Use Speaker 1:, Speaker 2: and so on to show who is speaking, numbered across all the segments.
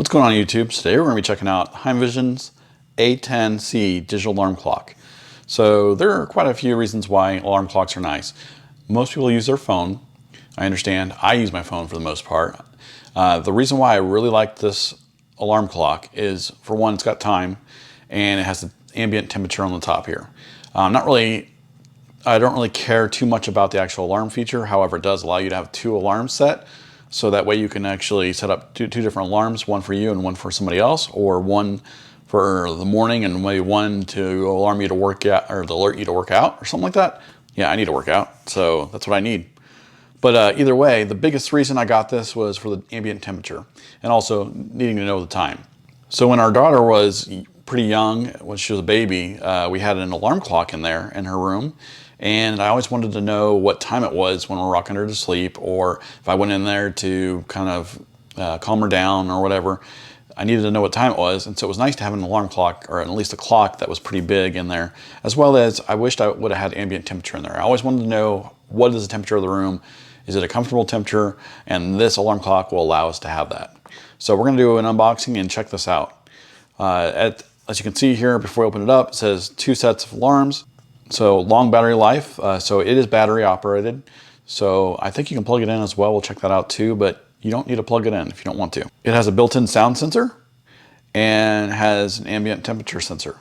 Speaker 1: What's going on YouTube? Today we're going to be checking out Heimvision's A10C digital alarm clock. So there are quite a few reasons why alarm clocks are nice. Most people use their phone. I understand. I use my phone for the most part. The reason why I really like this alarm clock is, for one, it's got time and it has the ambient temperature on the top here. I don't really care too much about the actual alarm feature. However, it does allow you to have two alarms set. So that way you can actually set up two different alarms, one for you and one for somebody else, or one for the morning and maybe one to alarm you to work out, or to alert you to work out or something like that. Yeah, I need to work out, so that's what I need. But either way, the biggest reason I got this was for the ambient temperature and also needing to know the time. So when our daughter was pretty young, when she was a baby, we had an alarm clock in there in her room. And I always wanted to know what time it was when we were rocking her to sleep, or if I went in there to kind of calm her down or whatever, I needed to know what time it was. And so it was nice to have an alarm clock, or at least a clock that was pretty big in there, as well as I wished I would have had ambient temperature in there. I always wanted to know, what is the temperature of the room? Is it a comfortable temperature? And this alarm clock will allow us to have that. So we're gonna do an unboxing and check this out. As you can see here, before we open it up, it says 2 sets of alarms. So long battery life, so it is battery operated. So I think you can plug it in as well. We'll check that out too, but you don't need to plug it in if you don't want to. It has a built-in sound sensor and has an ambient temperature sensor.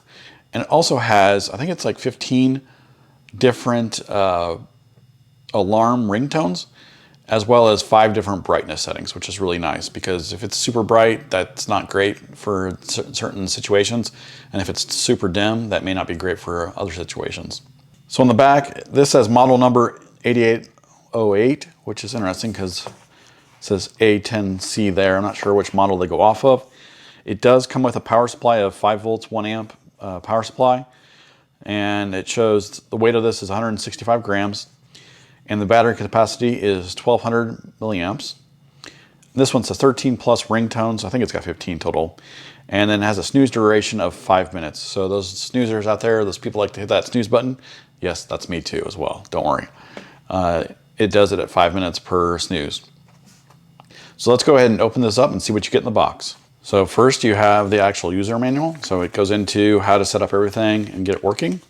Speaker 1: And it also has, I think it's like 15 different alarm ringtones, as well as 5 different brightness settings, which is really nice because if it's super bright, that's not great for certain situations. And if it's super dim, that may not be great for other situations. So on the back, this says model number 8808, which is interesting because it says A10C there. I'm not sure which model they go off of. It does come with a power supply of 5 volts, 1 amp power supply. And it shows the weight of this is 165 grams. And the battery capacity is 1200 milliamps. This one says 13 plus ringtones. I think it's got 15 total. And then it has a snooze duration of 5 minutes. So those snoozers out there, those people like to hit that snooze button, yes, that's me too as well. Don't worry. It does it at 5 minutes per snooze. So let's go ahead and open this up and see what you get in the box. So first you have the actual user manual. So it goes into how to set up everything and get it working.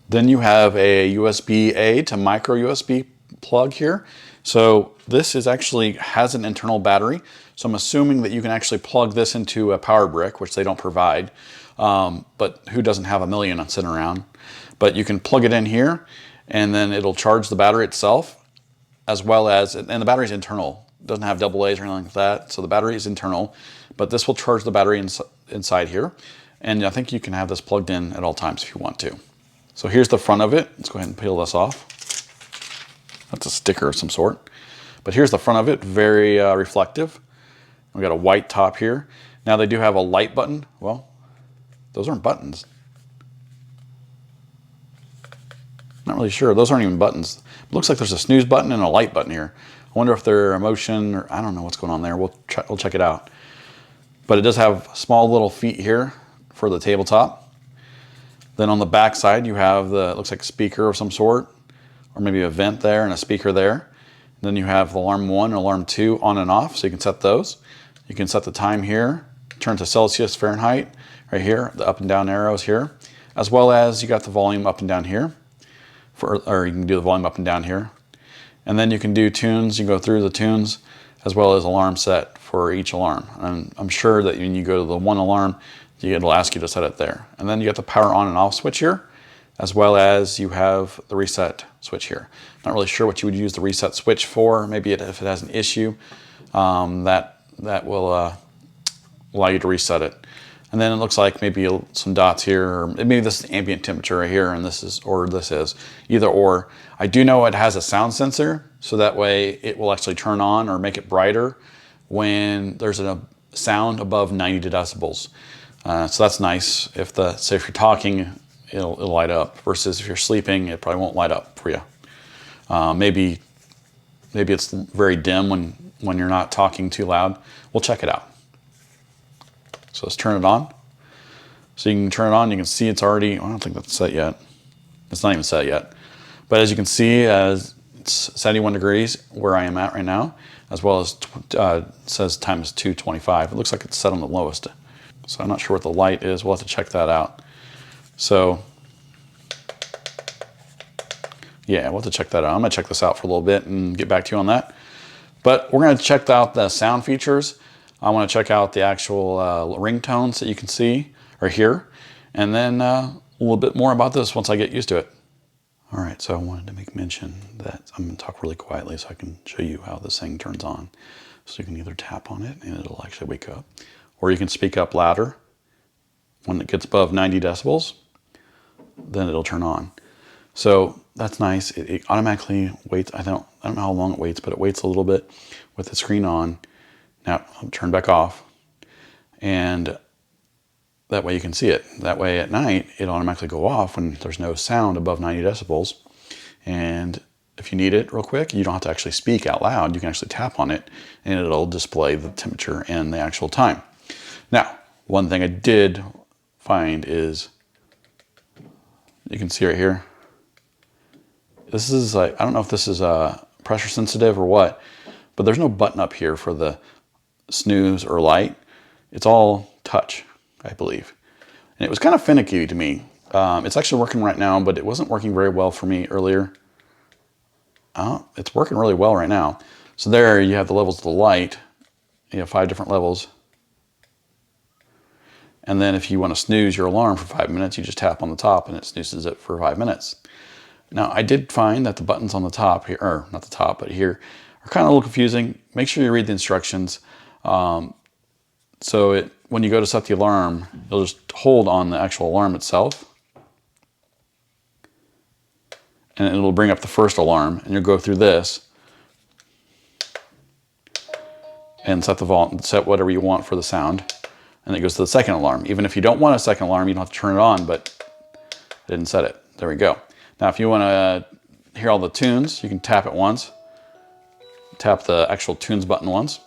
Speaker 1: Then you have a USB-A to micro USB plug here. So this has an internal battery. So I'm assuming that you can actually plug this into a power brick, which they don't provide. But who doesn't have a million sitting around? But you can plug it in here and then it'll charge the battery itself, as well as, and the battery's internal. It doesn't have double A's or anything like that. So the battery is internal, but this will charge the battery inside here. And I think you can have this plugged in at all times if you want to. So here's the front of it. Let's go ahead and peel this off. That's a sticker of some sort. But here's the front of it, very reflective. We've got a white top here. Now they do have a light button. Well, those aren't buttons. Not really sure. Those aren't even buttons. It looks like there's a snooze button and a light button here. I wonder if they're a motion, or I don't know what's going on there. We'll check it out. But it does have small little feet here for the tabletop. Then on the back side, you have it looks like a speaker of some sort, or maybe a vent there and a speaker there. Then you have alarm 1 and alarm 2 on and off, so you can set those. You can set the time here, turn to Celsius, Fahrenheit, right here, the up and down arrows here, as well as you got the volume up and down here, or you can do the volume up and down here. And then you can do tunes, you can go through the tunes, as well as alarm set for each alarm. And I'm sure that when you go to the one alarm, it'll ask you to set it there. And then you got the power on and off switch here, as well as you have the reset switch here. Not really sure what you would use the reset switch for. Maybe if it has an issue, that will allow you to reset it. And then it looks like maybe some dots here, or maybe this is ambient temperature right here, and this is either or. I do know it has a sound sensor, so that way it will actually turn on or make it brighter when there's a sound above 90 decibels. So that's nice. Say if you're talking, it'll light up, versus if you're sleeping, it probably won't light up for you. Maybe it's very dim when you're not talking too loud. We'll check it out. So let's turn it on. So you can turn it on, you can see it's already, I don't think that's set yet. It's not even set yet. But as you can see, as It's 71 degrees where I am at right now, as well as says time is 2:25. It looks like it's set on the lowest. So I'm not sure what the light is. We'll have to check that out. So yeah, we'll have to check that out. I'm gonna check this out for a little bit and get back to you on that. But we're gonna check out the sound features. I wanna check out the actual ringtones that you can see or hear, and then a little bit more about this once I get used to it. All right, so I wanted to make mention that I'm gonna talk really quietly so I can show you how this thing turns on. So you can either tap on it and it'll actually wake up, or you can speak up louder. When it gets above 90 decibels, then it'll turn on. So that's nice. It automatically waits. I don't know how long it waits, but it waits a little bit with the screen on. Now I'll turn back off, and that way you can see it. That way at night, it'll automatically go off when there's no sound above 90 decibels. And if you need it real quick, you don't have to actually speak out loud. You can actually tap on it and it'll display the temperature and the actual time. Now, one thing I did find is, you can see right here, this is like, I don't know if this is pressure sensitive or what, but there's no button up here for the snooze or light. It's all touch, I believe. And it was kind of finicky to me. It's actually working right now, but it wasn't working very well for me earlier. It's working really well right now. So there you have the levels of the light. You have 5 different levels. And then if you want to snooze your alarm for 5 minutes, you just tap on the top and it snoozes it for 5 minutes. Now, I did find that the buttons on the top here, or not the top, but here, are kind of a little confusing. Make sure you read the instructions. So when you go to set the alarm, you'll just hold on the actual alarm itself, and it'll bring up the first alarm, and you'll go through this and set the volume, set whatever you want for the sound, and it goes to the second alarm. Even if you don't want a second alarm, you don't have to turn it on, but I didn't set it. There we go. Now, if you want to hear all the tunes, you can tap it once. Tap the actual tunes button once,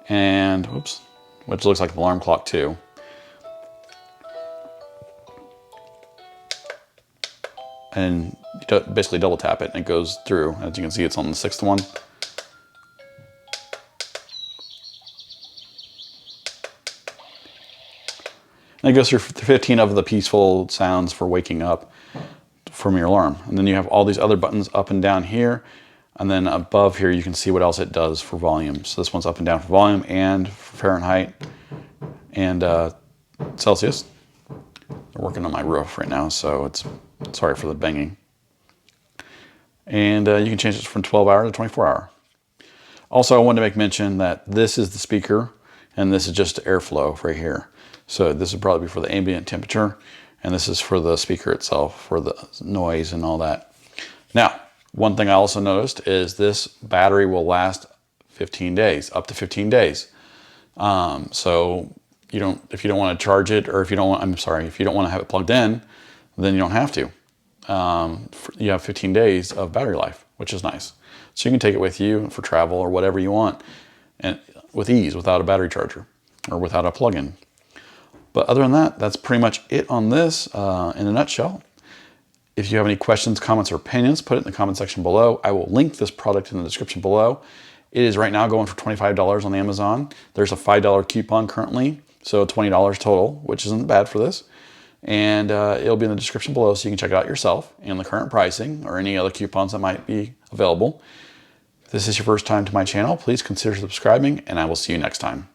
Speaker 1: and whoops, which looks like the alarm clock too. And you basically double tap it and it goes through. As you can see, it's on the 6th one. And it goes through 15 of the peaceful sounds for waking up from your alarm. And then you have all these other buttons up and down here. And then above here, you can see what else it does for volume. So this one's up and down for volume and for Fahrenheit and Celsius. They're working on my roof right now, so it's sorry for the banging. And you can change it from 12-hour to 24-hour. Also, I wanted to make mention that this is the speaker, and this is just airflow right here. So this would probably be for the ambient temperature, and this is for the speaker itself, for the noise and all that. Now, one thing I also noticed is this battery will last 15 days, up to 15 days. So if you don't want to charge it, or if you don't want, if you don't want to have it plugged in, then you don't have to. You have 15 days of battery life, which is nice. So you can take it with you for travel or whatever you want, and with ease, without a battery charger or without a plug-in. But other than that, that's pretty much it on this in a nutshell. If you have any questions, comments, or opinions, put it in the comment section below. I will link this product in the description below. It is right now going for $25 on Amazon. There's a $5 coupon currently, so $20 total, which isn't bad for this. And it'll be in the description below so you can check it out yourself and the current pricing or any other coupons that might be available. If this is your first time to my channel, please consider subscribing, and I will see you next time.